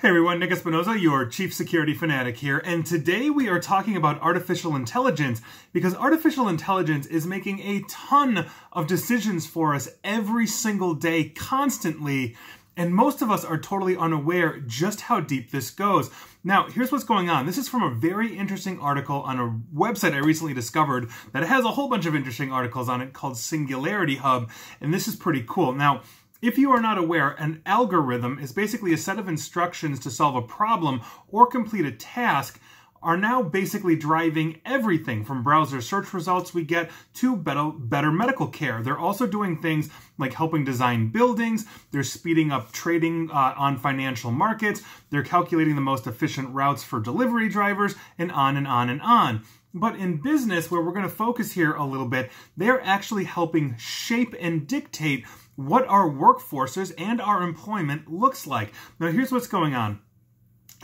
Hey everyone, Nick Espinosa, your Chief Security Fanatic here, and today we are talking about artificial intelligence because artificial intelligence is making a ton of decisions for us every single day, constantly, and most of us are totally unaware just how deep this goes. Now, here's what's going on. This is from a very interesting article on a website I recently discovered that has a whole bunch of interesting articles on it called Singularity Hub, and this is pretty cool. Now, if you are not aware, an algorithm is basically a set of instructions to solve a problem or complete a task are now basically driving everything from browser search results we get to better medical care. They're also doing things like helping design buildings, they're speeding up trading on financial markets, they're calculating the most efficient routes for delivery drivers, and on and on and on. But in business, where we're going to focus here a little bit, they're actually helping shape and dictate what our workforces and our employment looks like. Now, here's what's going on.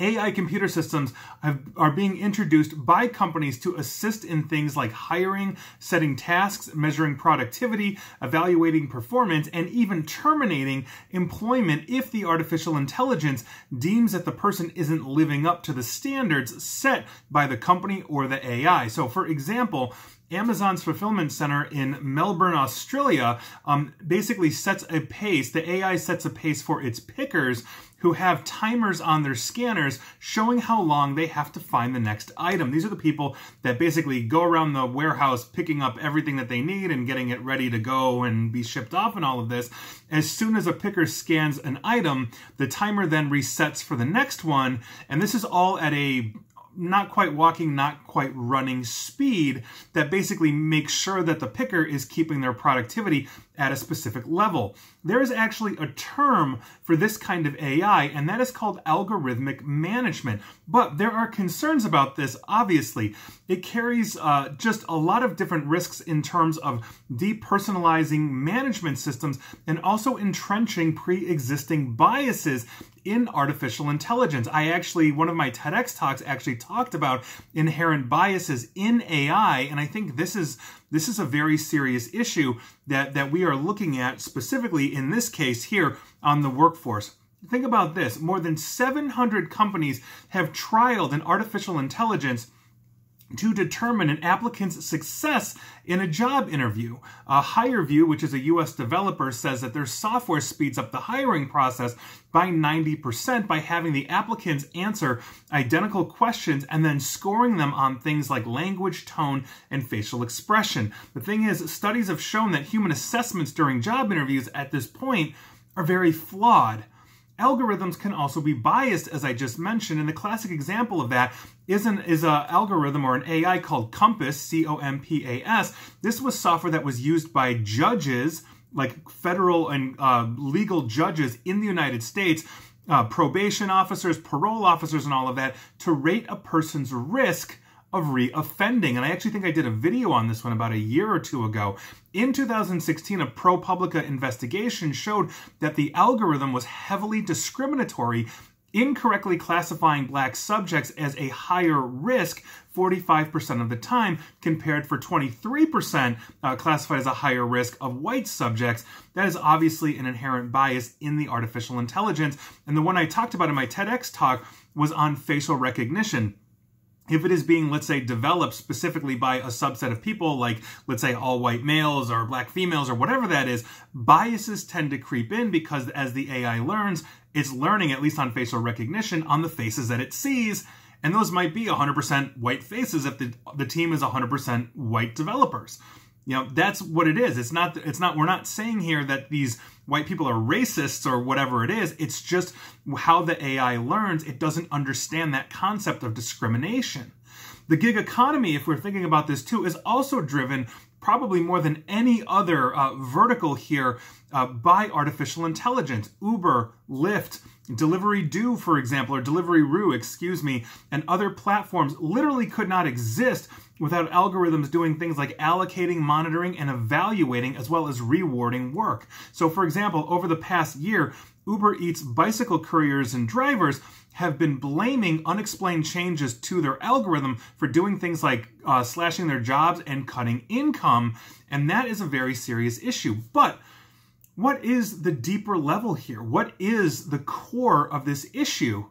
AI computer systems are being introduced by companies to assist in things like hiring, setting tasks, measuring productivity, evaluating performance, and even terminating employment if the artificial intelligence deems that the person isn't living up to the standards set by the company or the AI. So, for example, Amazon's fulfillment center in Melbourne, Australia, basically sets a pace. The AI sets a pace for its pickers who have timers on their scanners showing how long they have to find the next item. These are the people that basically go around the warehouse picking up everything that they need and getting it ready to go and be shipped off and all of this. As soon as a picker scans an item, the timer then resets for the next one, and this is all at a not quite walking, not quite running speed that basically makes sure that the picker is keeping their productivity at a specific level. There is actually a term for this kind of AI, and that is called algorithmic management. But there are concerns about this, obviously. It carries just a lot of different risks in terms of depersonalizing management systems and also entrenching pre-existing biases in artificial intelligence. One of my TEDx talks actually talked about inherent biases in AI, and I think this is a very serious issue that we are looking at specifically in this case here on the workforce. Think about this. More than 700 companies have trialed an artificial intelligence to determine an applicant's success in a job interview. HireVue, which is a US developer, says that their software speeds up the hiring process by 90% by having the applicants answer identical questions and then scoring them on things like language, tone, and facial expression. The thing is, studies have shown that human assessments during job interviews at this point are very flawed. Algorithms can also be biased, as I just mentioned, and the classic example of that is an algorithm or an AI called COMPAS, C-O-M-P-A-S. This was software that was used by judges, like federal and legal judges in the United States, probation officers, parole officers, and all of that, to rate a person's risk of re-offending. And I actually think I did a video on this one about a year or two ago. In 2016, a ProPublica investigation showed that the algorithm was heavily discriminatory, incorrectly classifying black subjects as a higher risk 45% of the time, compared for 23% classified as a higher risk of white subjects. That is obviously an inherent bias in the artificial intelligence. And the one I talked about in my TEDx talk was on facial recognition. If it is being, let's say, developed specifically by a subset of people, like, let's say, all white males or black females or whatever that is, biases tend to creep in because as the AI learns, it's learning, at least on facial recognition, on the faces that it sees, and those might be 100% white faces if the team is 100% white developers. You know, that's what it is. We're not saying here that these white people are racists or whatever it is. It's just how the AI learns. It doesn't understand that concept of discrimination. The gig economy, if we're thinking about this too, is also driven probably more than any other vertical here by artificial intelligence. Uber, Lyft, Deliveroo, for example, or Deliveroo, excuse me, and other platforms literally could not exist without algorithms doing things like allocating, monitoring, and evaluating, as well as rewarding work. So, for example, over the past year, Uber Eats bicycle couriers and drivers have been blaming unexplained changes to their algorithm for doing things like slashing their jobs and cutting income, and that is a very serious issue. But what is the deeper level here? What is the core of this issue?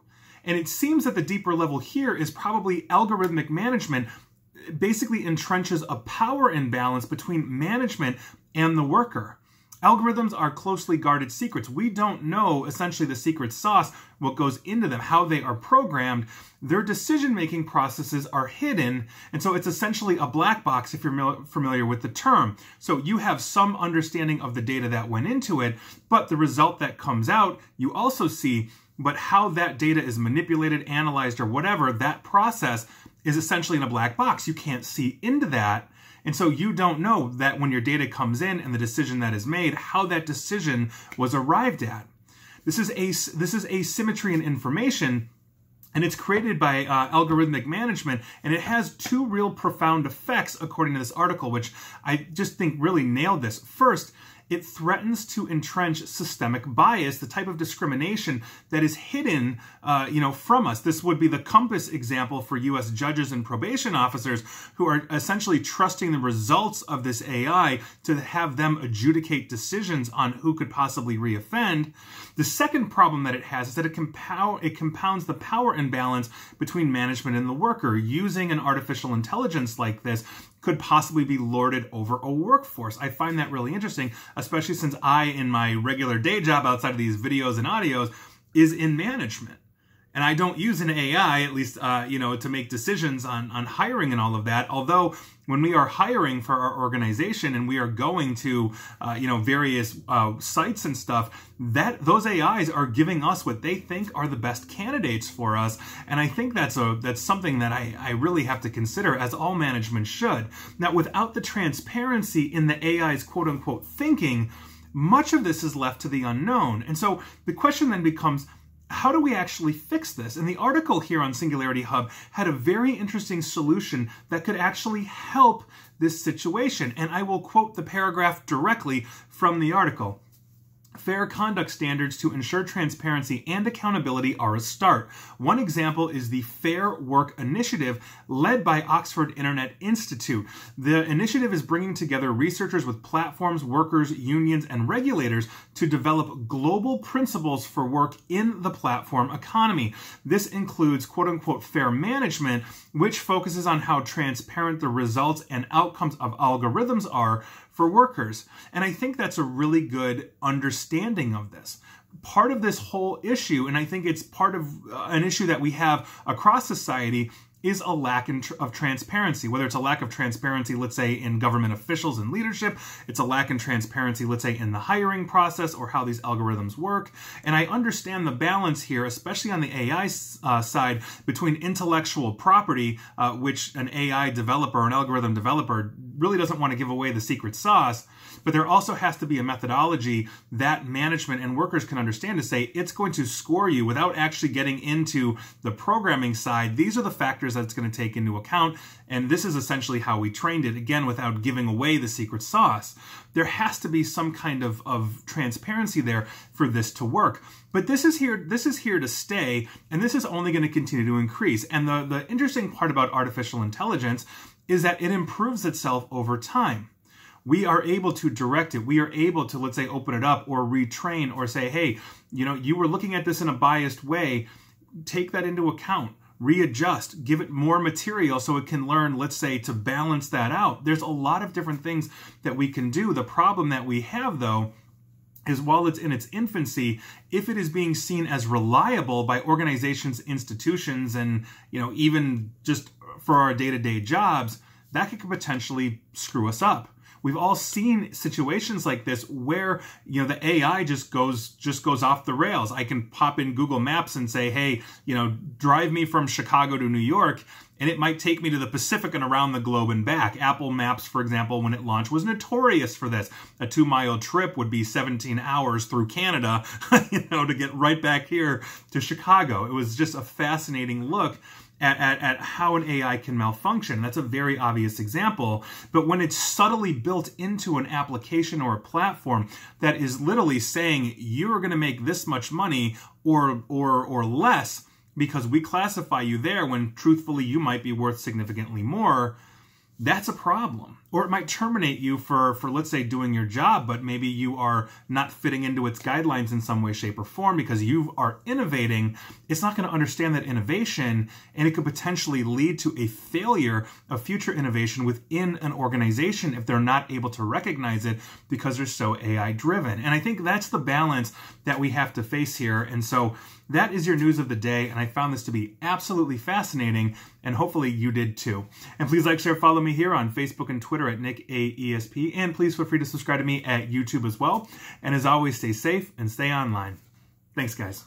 And it seems that the deeper level here is probably algorithmic management basically entrenches a power imbalance between management and the worker. Algorithms are closely guarded secrets. We don't know, essentially, the secret sauce, what goes into them, how they are programmed. Their decision-making processes are hidden, and so it's essentially a black box, if you're familiar with the term. So you have some understanding of the data that went into it, but the result that comes out, you also see, but how that data is manipulated, analyzed, or whatever, that process is essentially in a black box. You can't see into that. And so you don't know that when your data comes in and the decision that is made, how that decision was arrived at. This is asymmetry in information, and it's created by algorithmic management, and it has two real profound effects, according to this article, which I just think really nailed this. First, it threatens to entrench systemic bias, the type of discrimination that is hidden, from us. This would be the Compass example for U.S. judges and probation officers who are essentially trusting the results of this AI to have them adjudicate decisions on who could possibly reoffend. The second problem that it has is that it compounds the power imbalance between management and the worker. Using an artificial intelligence like this could possibly be lorded over a workforce. I find that really interesting, especially since I, in my regular day job outside of these videos and audios, is in management. And I don't use an AI, at least, to make decisions on hiring and all of that. Although when we are hiring for our organization and we are going to, various sites and stuff, those AIs are giving us what they think are the best candidates for us. And I think that's something that I really have to consider, as all management should. Now, without the transparency in the AI's quote-unquote thinking, much of this is left to the unknown. And so the question then becomes, how do we actually fix this? And the article here on Singularity Hub had a very interesting solution that could actually help this situation. And I will quote the paragraph directly from the article. Fair conduct standards to ensure transparency and accountability are a start. One example is the Fair Work Initiative, led by Oxford Internet Institute. The initiative is bringing together researchers with platforms, workers, unions, and regulators to develop global principles for work in the platform economy. This includes quote-unquote fair management, which focuses on how transparent the results and outcomes of algorithms are for workers. And I think that's a really good understanding of this. Part of this whole issue, and I think it's part of an issue that we have across society, is a lack of transparency. Whether it's a lack of transparency, let's say, in government officials and leadership, it's a lack in transparency, let's say, in the hiring process or how these algorithms work. And I understand the balance here, especially on the AI side, between intellectual property, which an AI developer, an algorithm developer, really doesn't want to give away the secret sauce. But there also has to be a methodology that management and workers can understand to say it's going to score you without actually getting into the programming side. These are the factors that it's going to take into account, and this is essentially how we trained it, again, without giving away the secret sauce. There has to be some kind of transparency there for this to work. But this is here to stay, and this is only going to continue to increase. And the interesting part about artificial intelligence is that it improves itself over time. We are able to direct it. We are able to, let's say, open it up or retrain or say, hey, you were looking at this in a biased way. Take that into account. Readjust. Give it more material so it can learn, let's say, to balance that out. There's a lot of different things that we can do. The problem that we have, though, is while it's in its infancy, if it is being seen as reliable by organizations, institutions, and even just for our day-to-day jobs, that could potentially screw us up. We've all seen situations like this where, the AI just goes off the rails. I can pop in Google Maps and say, hey, drive me from Chicago to New York, and it might take me to the Pacific and around the globe and back. Apple Maps, for example, when it launched, was notorious for this. A 2-mile trip would be 17 hours through Canada, to get right back here to Chicago. It was just a fascinating look at how an AI can malfunction. That's a very obvious example. But when it's subtly built into an application or a platform that is literally saying you're going to make this much money or less because we classify you there when truthfully you might be worth significantly more, that's a problem. Or it might terminate you for let's say, doing your job, but maybe you are not fitting into its guidelines in some way, shape, or form because you are innovating. It's not going to understand that innovation, and it could potentially lead to a failure of future innovation within an organization if they're not able to recognize it because they're so AI driven. And I think that's the balance that we have to face here. And so that is your news of the day, and I found this to be absolutely fascinating, and hopefully you did too. And please like, share, follow me here on Facebook and Twitter at NickAESP, and please feel free to subscribe to me at YouTube as well. And as always, stay safe and stay online. Thanks, guys.